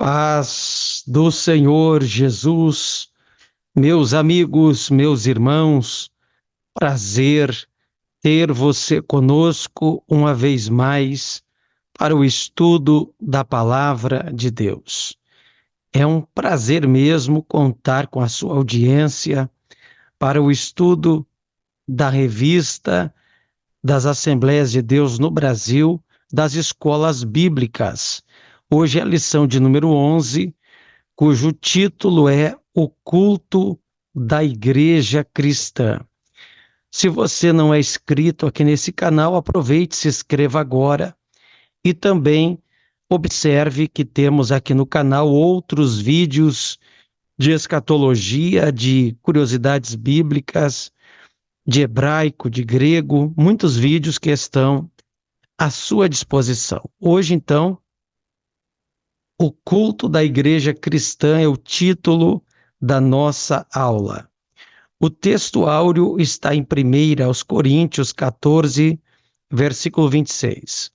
Paz do Senhor Jesus, meus amigos, meus irmãos, prazer ter você conosco uma vez mais para o estudo da Palavra de Deus. É um prazer mesmo contar com a sua audiência para o estudo da revista das Assembleias de Deus no Brasil, das escolas bíblicas. Hoje é a lição de número 11, cujo título é O Culto da Igreja Cristã. Se você não é inscrito aqui nesse canal, aproveite, se inscreva agora e também observe que temos aqui no canal outros vídeos de escatologia, de curiosidades bíblicas, de hebraico, de grego, muitos vídeos que estão à sua disposição. Hoje, então, o culto da Igreja Cristã é o título da nossa aula. O texto áureo está em 1 aos Coríntios 14, versículo 26.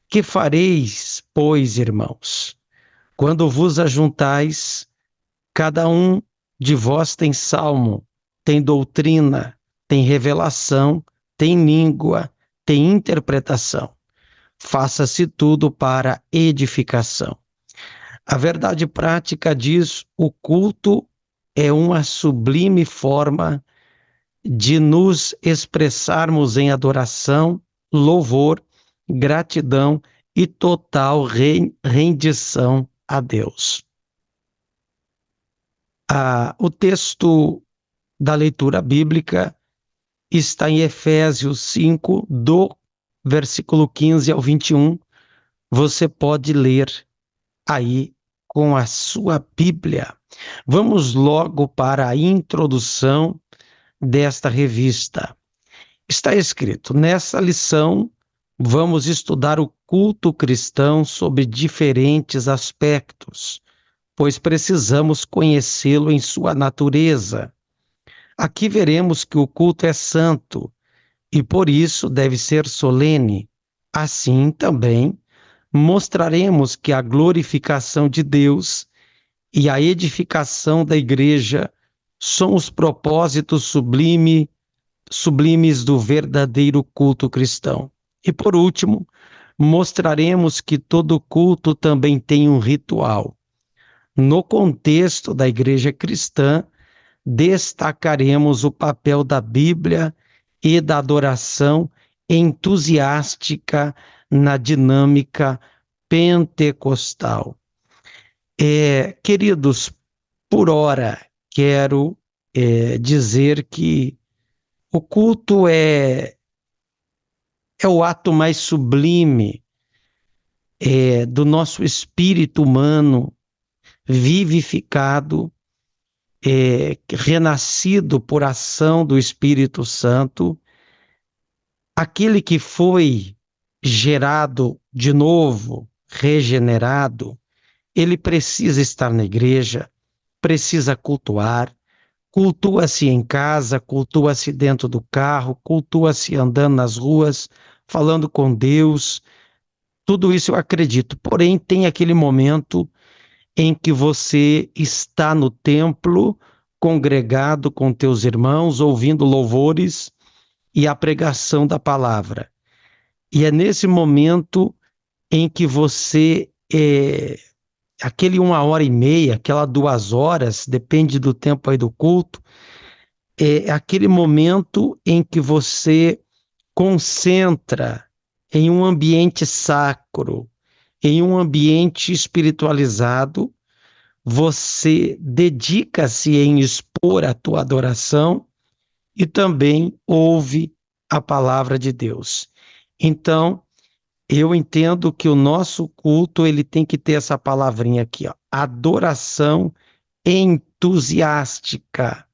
Que fareis, pois, irmãos, quando vos ajuntais, cada um de vós tem salmo, tem doutrina, tem revelação, tem língua, tem interpretação. Faça-se tudo para edificação. A verdade prática diz: o culto é uma sublime forma de nos expressarmos em adoração, louvor, gratidão e total rendição a Deus. O texto da leitura bíblica está em Efésios 5, do versículo 15 ao 21. Você pode ler aí com a sua Bíblia. Vamos logo para a introdução desta revista. Está escrito: nessa lição, vamos estudar o culto cristão sob diferentes aspectos, pois precisamos conhecê-lo em sua natureza. Aqui veremos que o culto é santo e, por isso, deve ser solene. Assim, também, mostraremos que a glorificação de Deus e a edificação da igreja são os propósitos sublimes do verdadeiro culto cristão. E por último, mostraremos que todo culto também tem um ritual. No contexto da igreja cristã, destacaremos o papel da Bíblia e da adoração entusiástica na dinâmica pentecostal. Queridos, por ora, quero dizer que o culto é o ato mais sublime do nosso espírito humano, vivificado, renascido por ação do Espírito Santo, aquele que foi gerado de novo, regenerado. Ele precisa estar na igreja, precisa cultuar, cultua-se em casa, cultua-se dentro do carro, cultua-se andando nas ruas, falando com Deus. Tudo isso eu acredito. Porém, tem aquele momento em que você está no templo, congregado com teus irmãos, ouvindo louvores e a pregação da palavra. E é nesse momento em que você aquele 1h30, aquela 2 horas, depende do tempo aí do culto, é aquele momento em que você concentra em um ambiente sacro, em um ambiente espiritualizado, você dedica-se em expor a tua adoração e também ouve a palavra de Deus. Então, eu entendo que o nosso culto ele tem que ter essa palavrinha aqui, ó, adoração entusiástica.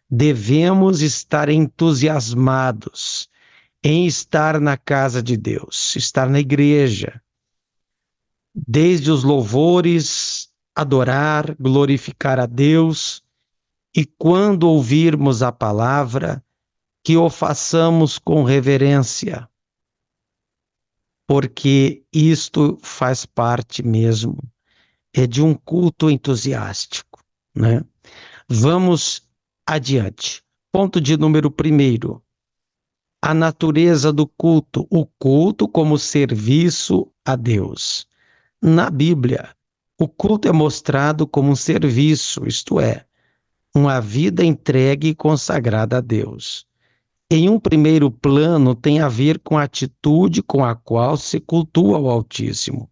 Devemos estar entusiasmados em estar na casa de Deus, estar na igreja, desde os louvores, adorar, glorificar a Deus, e quando ouvirmos a palavra, que o façamos com reverência, porque isto faz parte mesmo de um culto entusiástico, né? Vamos adiante. Ponto de número 1. A natureza do culto. O culto como serviço a Deus. Na Bíblia, o culto é mostrado como um serviço, isto é, uma vida entregue e consagrada a Deus. Em um primeiro plano, tem a ver com a atitude com a qual se cultua o Altíssimo.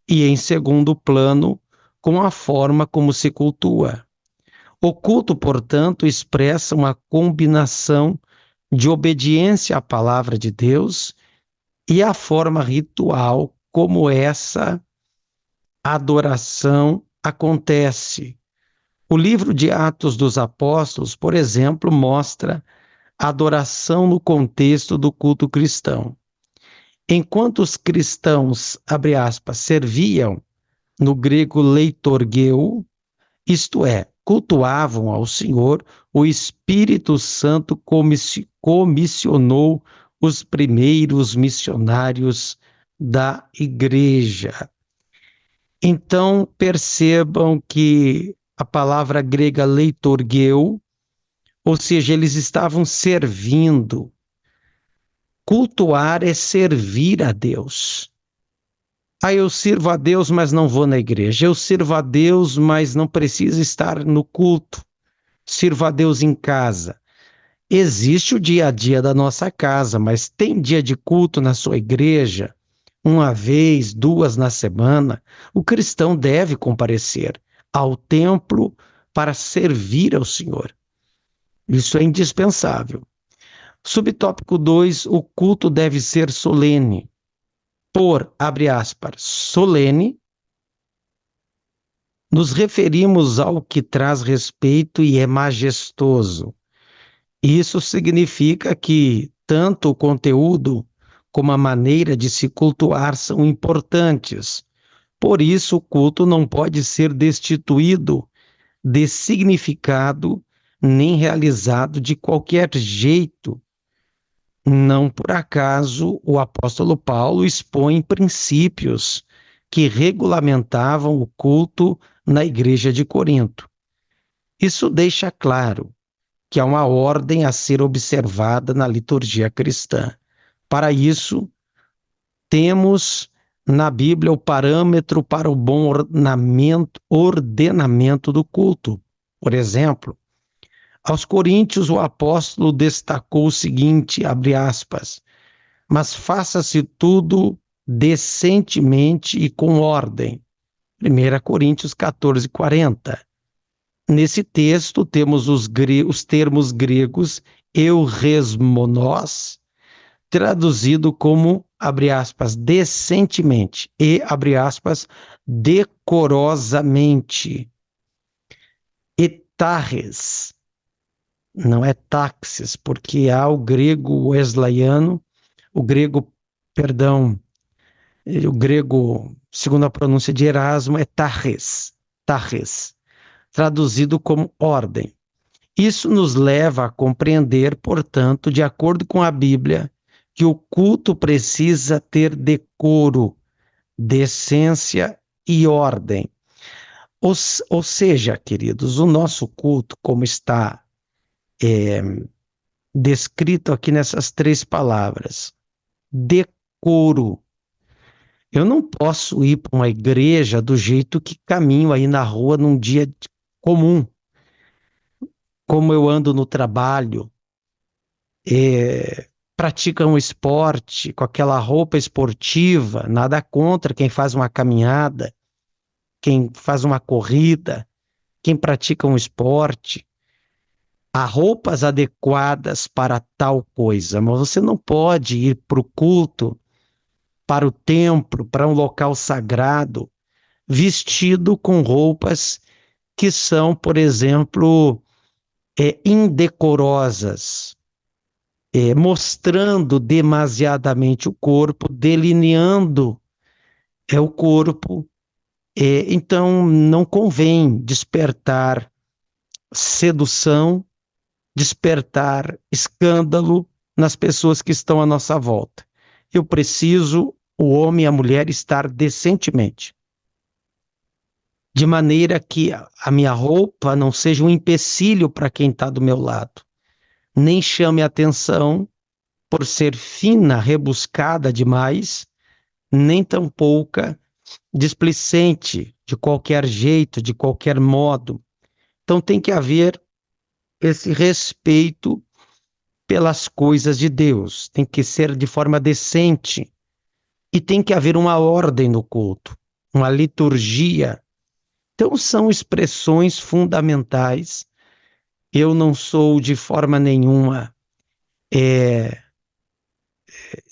E em segundo plano, com a forma como se cultua. O culto, portanto, expressa uma combinação de obediência à palavra de Deus e a forma ritual como essa adoração acontece. O livro de Atos dos Apóstolos, por exemplo, mostra a adoração no contexto do culto cristão. Enquanto os cristãos, abre aspas, serviam, no grego leitorgeu, isto é, cultuavam ao Senhor, o Espírito Santo comissionou os primeiros missionários da igreja. Então, percebam que a palavra grega leitorgeu, ou seja, eles estavam servindo. Cultuar é servir a Deus. Ah, eu sirvo a Deus, mas não vou na igreja. Eu sirvo a Deus, mas não preciso estar no culto. Sirvo a Deus em casa. Existe o dia a dia da nossa casa, mas tem dia de culto na sua igreja? Uma vez, duas na semana, o cristão deve comparecer ao templo para servir ao Senhor. Isso é indispensável. Subtópico 2, o culto deve ser solene. Por, abre aspas, solene, nos referimos ao que traz respeito e é majestoso. Isso significa que tanto o conteúdo como a maneira de se cultuar são importantes. Por isso, o culto não pode ser destituído de significado nem realizado de qualquer jeito. Não por acaso o apóstolo Paulo expõe princípios que regulamentavam o culto na igreja de Corinto. Isso deixa claro que há uma ordem a ser observada na liturgia cristã. Para isso, temos na Bíblia o parâmetro para o bom ordenamento do culto. Por exemplo, aos Coríntios o apóstolo destacou o seguinte, abre aspas, mas faça-se tudo decentemente e com ordem. 1 Coríntios 14, 40. Nesse texto temos os termos gregos euresmonós, traduzido como, abre aspas, decentemente e, abre aspas, decorosamente. Etarres, não é táxis, porque há o grego wesleyano, o grego, segundo a pronúncia de Erasmo, é tarres, traduzido como ordem. Isso nos leva a compreender, portanto, de acordo com a Bíblia, que o culto precisa ter decoro, decência e ordem. Ou seja, queridos, o nosso culto, como está descrito aqui nessas 3 palavras, decoro. Eu não posso ir para uma igreja do jeito que caminho aí na rua num dia comum, como eu ando no trabalho, pratica um esporte com aquela roupa esportiva, nada contra quem faz uma caminhada, quem faz uma corrida, quem pratica um esporte. Há roupas adequadas para tal coisa, mas você não pode ir para o culto, para o templo, para um local sagrado, vestido com roupas que são, por exemplo, indecorosas, mostrando demasiadamente o corpo, delineando o corpo. Então, não convém despertar sedução, despertar escândalo nas pessoas que estão à nossa volta. Eu preciso, o homem e a mulher, estar decentemente. de maneira que a minha roupa não seja um empecilho para quem está do meu lado, nem chame atenção por ser fina, rebuscada demais, nem tampouco displicente, de qualquer jeito, de qualquer modo. Então tem que haver esse respeito pelas coisas de Deus, tem que ser de forma decente e tem que haver uma ordem no culto, uma liturgia. Então são expressões fundamentais. Eu não sou de forma nenhuma,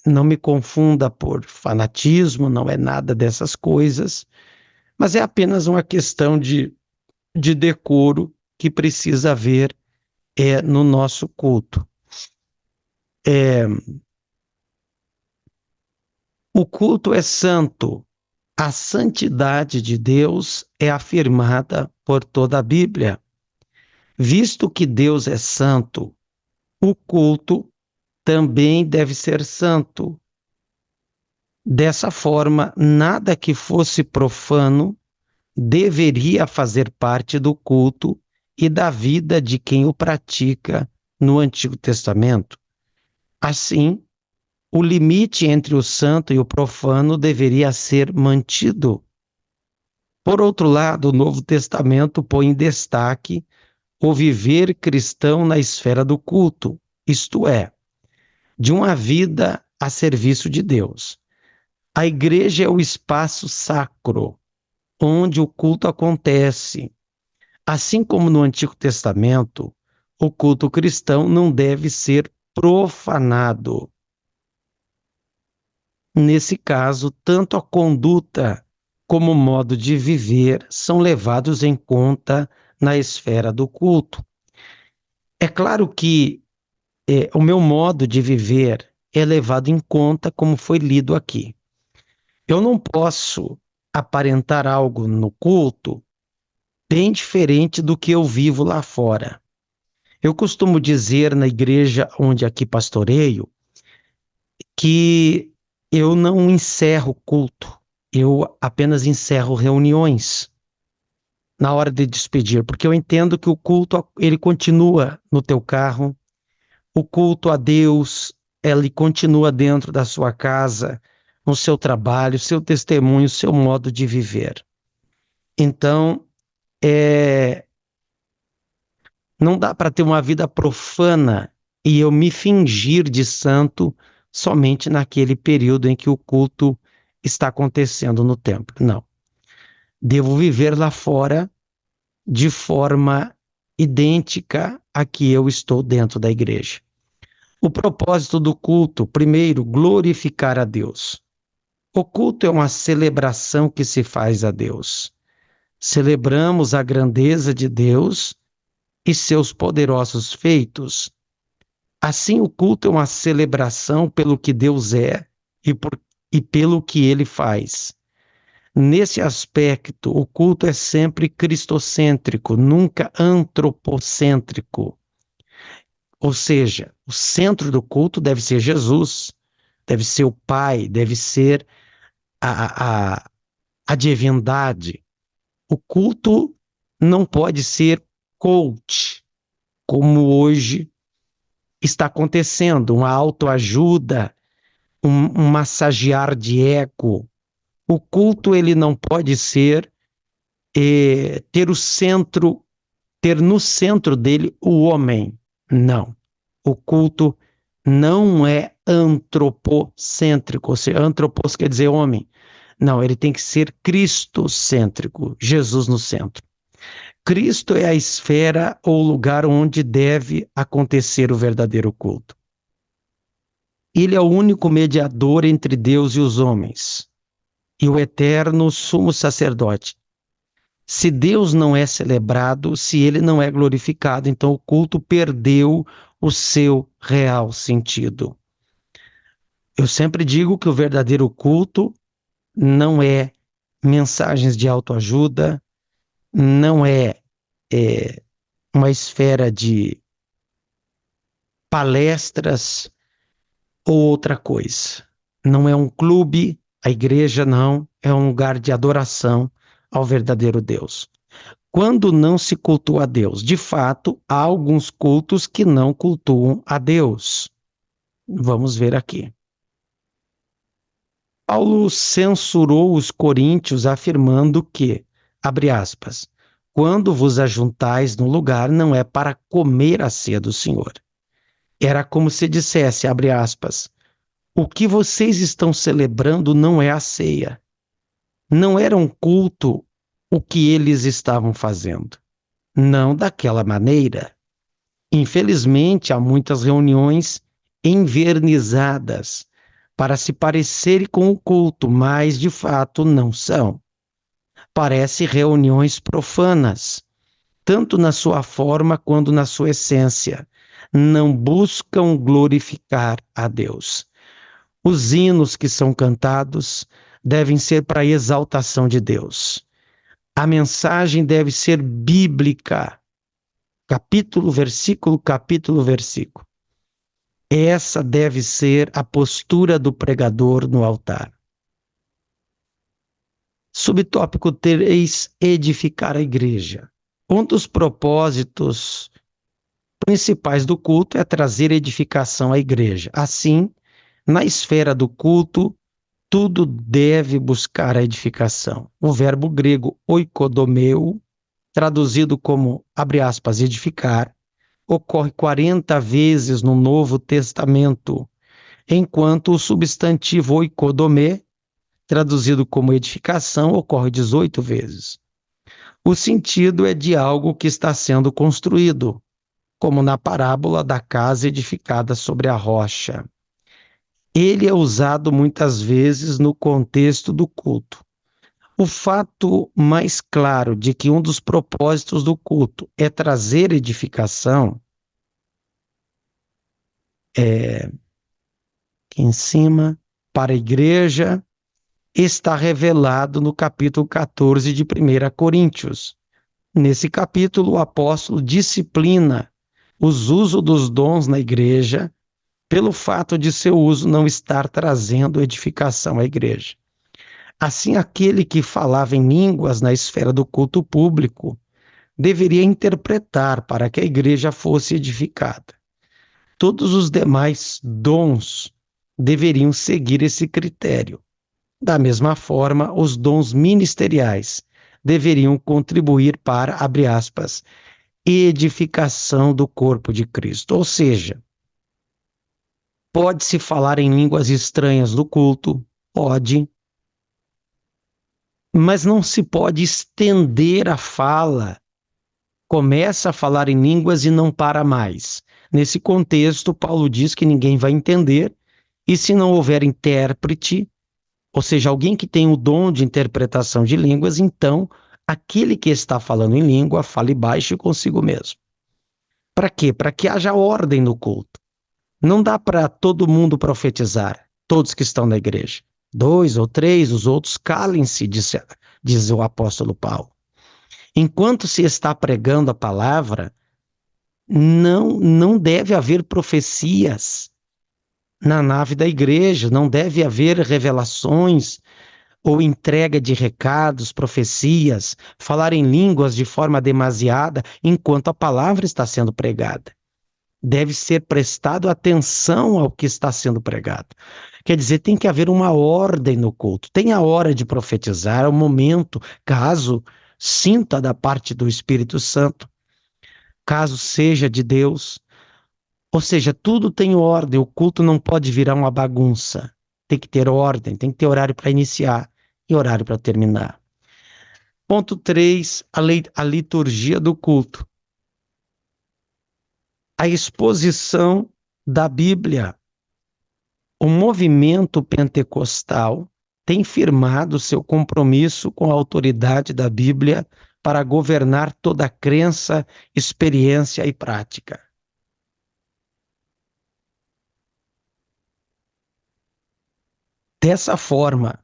não me confunda por fanatismo, não é nada dessas coisas, mas é apenas uma questão de decoro que precisa haver no nosso culto. O culto é santo. A santidade de Deus é afirmada por toda a Bíblia. Visto que Deus é santo, o culto também deve ser santo. Dessa forma, nada que fosse profano deveria fazer parte do culto e da vida de quem o pratica no Antigo Testamento. Assim, o limite entre o santo e o profano deveria ser mantido. Por outro lado, o Novo Testamento põe em destaque o viver cristão na esfera do culto, isto é, de uma vida a serviço de Deus. A igreja é o espaço sacro onde o culto acontece. Assim como no Antigo Testamento, o culto cristão não deve ser profanado. Nesse caso, tanto a conduta como o modo de viver são levados em conta na esfera do culto. É claro que o meu modo de viver é levado em conta, como foi lido aqui. Eu não posso aparentar algo no culto bem diferente do que eu vivo lá fora. Eu costumo dizer na igreja onde aqui pastoreio que eu não encerro culto, eu apenas encerro reuniões na hora de despedir, porque eu entendo que o culto ele continua no teu carro, o culto a Deus ele continua dentro da sua casa, no seu trabalho, seu testemunho, seu modo de viver. Então, não dá para ter uma vida profana e eu me fingir de santo somente naquele período em que o culto está acontecendo no templo. Não. Devo viver lá fora de forma idêntica a que eu estou dentro da igreja. O propósito do culto, primeiro, glorificar a Deus. O culto é uma celebração que se faz a Deus. Celebramos a grandeza de Deus e seus poderosos feitos. Assim, o culto é uma celebração pelo que Deus é e pelo que ele faz. Nesse aspecto, o culto é sempre cristocêntrico, nunca antropocêntrico. Ou seja, o centro do culto deve ser Jesus, deve ser o Pai, deve ser a divindade. O culto não pode ser coach, como hoje está acontecendo, uma autoajuda, um massagear de ego. O culto ele não pode ser ter no centro dele o homem. Não. O culto não é antropocêntrico, ou seja, antropos quer dizer homem. Não, ele tem que ser cristocêntrico, Jesus no centro. Cristo é a esfera ou lugar onde deve acontecer o verdadeiro culto. Ele é o único mediador entre Deus e os homens, e o eterno sumo sacerdote. Se Deus não é celebrado, se ele não é glorificado, então o culto perdeu o seu real sentido. Eu sempre digo que o verdadeiro culto não é mensagens de autoajuda, não é uma esfera de palestras ou outra coisa. Não é um clube, a igreja não, é um lugar de adoração, ao verdadeiro Deus. Quando não se cultua a Deus, de fato, há alguns cultos que não cultuam a Deus. Vamos ver aqui. Paulo censurou os coríntios afirmando que, abre aspas, quando vos ajuntais no lugar não é para comer a ceia do Senhor. Era como se dissesse, abre aspas, o que vocês estão celebrando não é a ceia. Não era um culto o que eles estavam fazendo. Não daquela maneira. Infelizmente, há muitas reuniões envernizadas para se parecerem com o culto, mas de fato não são. Parecem reuniões profanas, tanto na sua forma quanto na sua essência. Não buscam glorificar a Deus. Os hinos que são cantados devem ser para a exaltação de Deus. A mensagem deve ser bíblica, capítulo, versículo, capítulo, versículo. Essa deve ser a postura do pregador no altar. Subtópico 3, edificar a igreja. Um dos propósitos principais do culto é trazer edificação à igreja. Assim, na esfera do culto, tudo deve buscar a edificação. O verbo grego oikodomeu, traduzido como, abre aspas, edificar, ocorre 40 vezes no Novo Testamento, enquanto o substantivo oikodomé, traduzido como edificação, ocorre 18 vezes. O sentido é de algo que está sendo construído, como na parábola da casa edificada sobre a rocha. Ele é usado muitas vezes no contexto do culto. O fato mais claro de que um dos propósitos do culto é trazer edificação aqui em cima, para a igreja, está revelado no capítulo 14 de 1 Coríntios. Nesse capítulo, o apóstolo disciplina os usos dos dons na igreja pelo fato de seu uso não estar trazendo edificação à igreja. Assim, aquele que falava em línguas na esfera do culto público deveria interpretar para que a igreja fosse edificada. Todos os demais dons deveriam seguir esse critério. Da mesma forma, os dons ministeriais deveriam contribuir para, abre aspas, edificação do corpo de Cristo. Ou seja, pode-se falar em línguas estranhas no culto? Pode. Mas não se pode estender a fala. Começa a falar em línguas e não para mais. Nesse contexto, Paulo diz que ninguém vai entender, e se não houver intérprete, ou seja, alguém que tem o dom de interpretação de línguas, então aquele que está falando em língua fale baixo consigo mesmo. Para quê? Para que haja ordem no culto. Não dá para todo mundo profetizar, todos que estão na igreja. 2 ou 3, os outros calem-se, diz o apóstolo Paulo. Enquanto se está pregando a palavra, não deve haver profecias na nave da igreja, não deve haver revelações ou entrega de recados, profecias, falar em línguas de forma demasiada enquanto a palavra está sendo pregada. Deve ser prestado atenção ao que está sendo pregado. Quer dizer, tem que haver uma ordem no culto. Tem a hora de profetizar, é o momento, caso sinta da parte do Espírito Santo, caso seja de Deus. Ou seja, tudo tem ordem, o culto não pode virar uma bagunça. Tem que ter ordem, tem que ter horário para iniciar e horário para terminar. Ponto 3, a liturgia do culto. A exposição da Bíblia. O movimento pentecostal tem firmado seu compromisso com a autoridade da Bíblia para governar toda crença, experiência e prática. Dessa forma,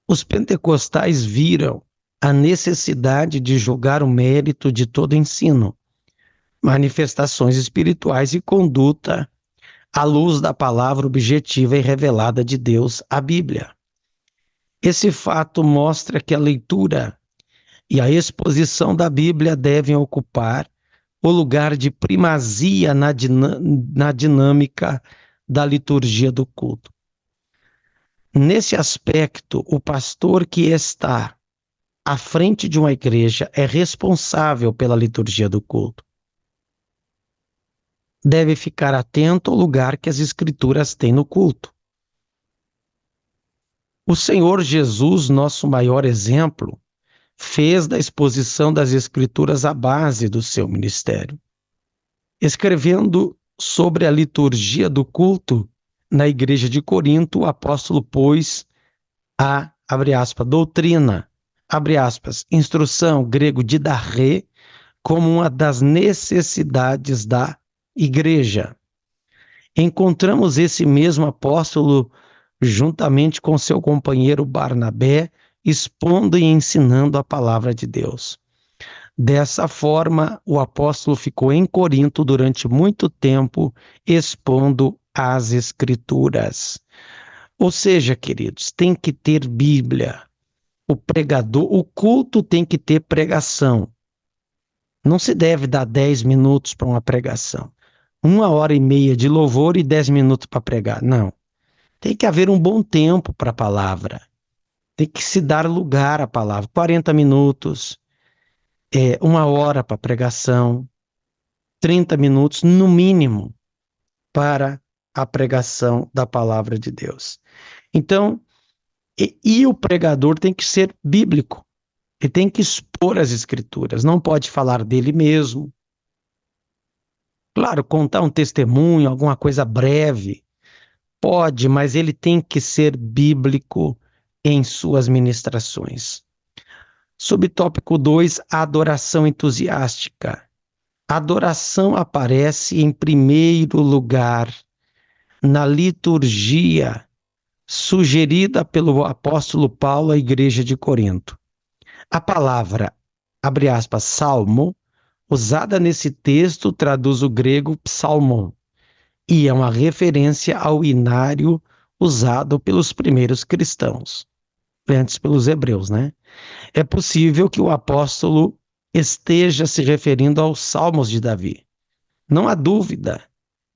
os pentecostais viram a necessidade de julgar o mérito de todo ensino, manifestações espirituais e conduta à luz da palavra objetiva e revelada de Deus, a Bíblia. Esse fato mostra que a leitura e a exposição da Bíblia devem ocupar o lugar de primazia na dinâmica da liturgia do culto. Nesse aspecto, o pastor que está à frente de uma igreja é responsável pela liturgia do culto. Deve ficar atento ao lugar que as Escrituras têm no culto. O Senhor Jesus, nosso maior exemplo, fez da exposição das Escrituras a base do seu ministério. Escrevendo sobre a liturgia do culto na igreja de Corinto, o apóstolo pôs a, abre aspas, doutrina, abre aspas, instrução, grego didarré, como uma das necessidades da igreja. Encontramos esse mesmo apóstolo juntamente com seu companheiro Barnabé, expondo e ensinando a palavra de Deus. Dessa forma, o apóstolo ficou em Corinto durante muito tempo, expondo as Escrituras. Ou seja, queridos, tem que ter Bíblia. O pregador, o culto tem que ter pregação. Não se deve dar 10 minutos para uma pregação. 1h30 de louvor e 10 minutos para pregar. Não. Tem que haver um bom tempo para a palavra. Tem que se dar lugar à palavra. 40 minutos, 1 hora para pregação, 30 minutos no mínimo para a pregação da palavra de Deus. Então, e o pregador tem que ser bíblico. Ele tem que expor as escrituras, não pode falar dele mesmo. Claro, contar um testemunho, alguma coisa breve, pode, mas ele tem que ser bíblico em suas ministrações. Subtópico 2, a adoração entusiástica. A adoração aparece em primeiro lugar na liturgia sugerida pelo apóstolo Paulo à igreja de Corinto. A palavra, abre aspas, salmo, usada nesse texto, traduz o grego psalmon, e é uma referência ao inário usado pelos primeiros cristãos, antes pelos hebreus, né? É possível que o apóstolo esteja se referindo aos salmos de Davi. Não há dúvida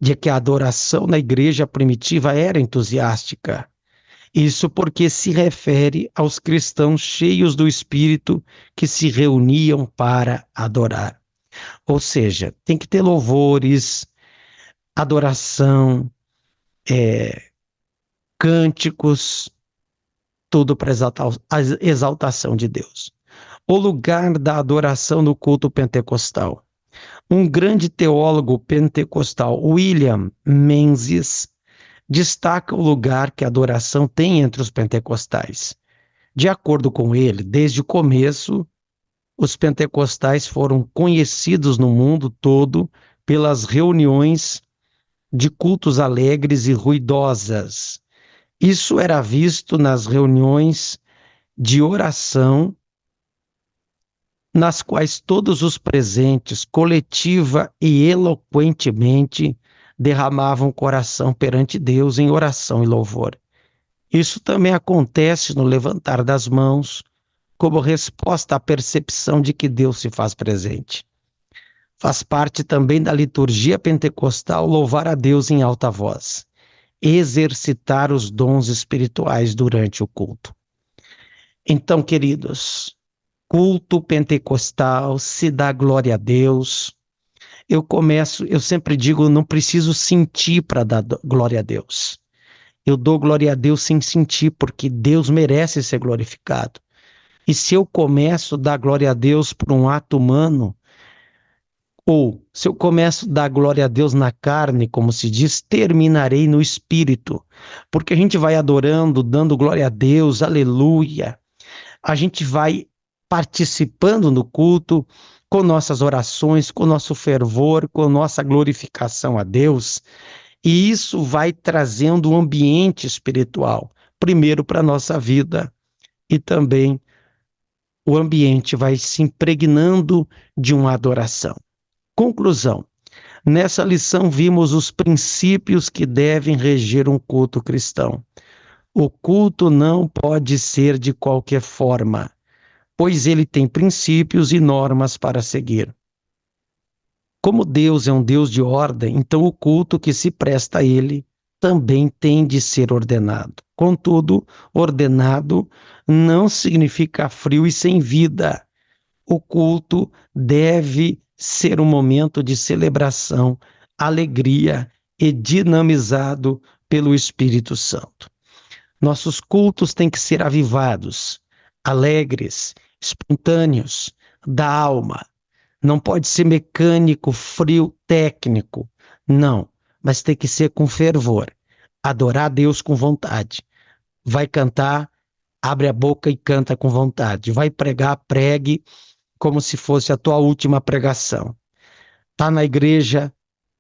de que a adoração na igreja primitiva era entusiástica. Isso porque se refere aos cristãos cheios do Espírito que se reuniam para adorar. Ou seja, tem que ter louvores, adoração, cânticos, tudo para a exaltação de Deus. O lugar da adoração no culto pentecostal. Um grande teólogo pentecostal, William Menzies, destaca o lugar que a adoração tem entre os pentecostais. De acordo com ele, desde o começo, os pentecostais foram conhecidos no mundo todo pelas reuniões de cultos alegres e ruidosas. Isso era visto nas reuniões de oração, nas quais todos os presentes, coletiva e eloquentemente, derramavam o coração perante Deus em oração e louvor. Isso também acontece no levantar das mãos, como resposta à percepção de que Deus se faz presente. Faz parte também da liturgia pentecostal louvar a Deus em alta voz, exercitar os dons espirituais durante o culto. Então, queridos, culto pentecostal, se dá glória a Deus. Eu sempre digo, não preciso sentir para dar glória a Deus. Eu dou glória a Deus sem sentir, porque Deus merece ser glorificado. E se eu começo a dar glória a Deus por um ato humano, ou se eu começo a dar glória a Deus na carne, como se diz, terminarei no espírito. Porque a gente vai adorando, dando glória a Deus, aleluia. A gente vai participando no culto com nossas orações, com nosso fervor, com nossa glorificação a Deus. E isso vai trazendo um ambiente espiritual, primeiro para a nossa vida, e também o ambiente vai se impregnando de uma adoração. Conclusão. Nessa lição vimos os princípios que devem reger um culto cristão. O culto não pode ser de qualquer forma, pois ele tem princípios e normas para seguir. Como Deus é um Deus de ordem, então o culto que se presta a ele também tem de ser ordenado. Contudo, ordenado não significa frio e sem vida. O culto deve ser um momento de celebração, alegria e dinamizado pelo Espírito Santo. Nossos cultos têm que ser avivados, alegres, espontâneos, da alma. Não pode ser mecânico, frio, técnico. Não, mas tem que ser com fervor. Adorar a Deus com vontade. Vai cantar, abre a boca e canta com vontade. Vai pregar, pregue como se fosse a tua última pregação. Tá na igreja,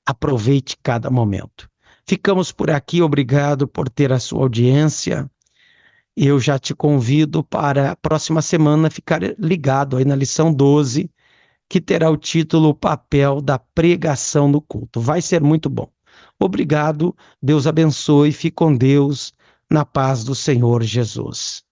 aproveite cada momento. Ficamos por aqui, obrigado por ter a sua audiência. Eu já te convido para a próxima semana ficar ligado aí na lição 12, que terá o título O Papel da Pregação no Culto. Vai ser muito bom. Obrigado, Deus abençoe, fique com Deus, na paz do Senhor Jesus.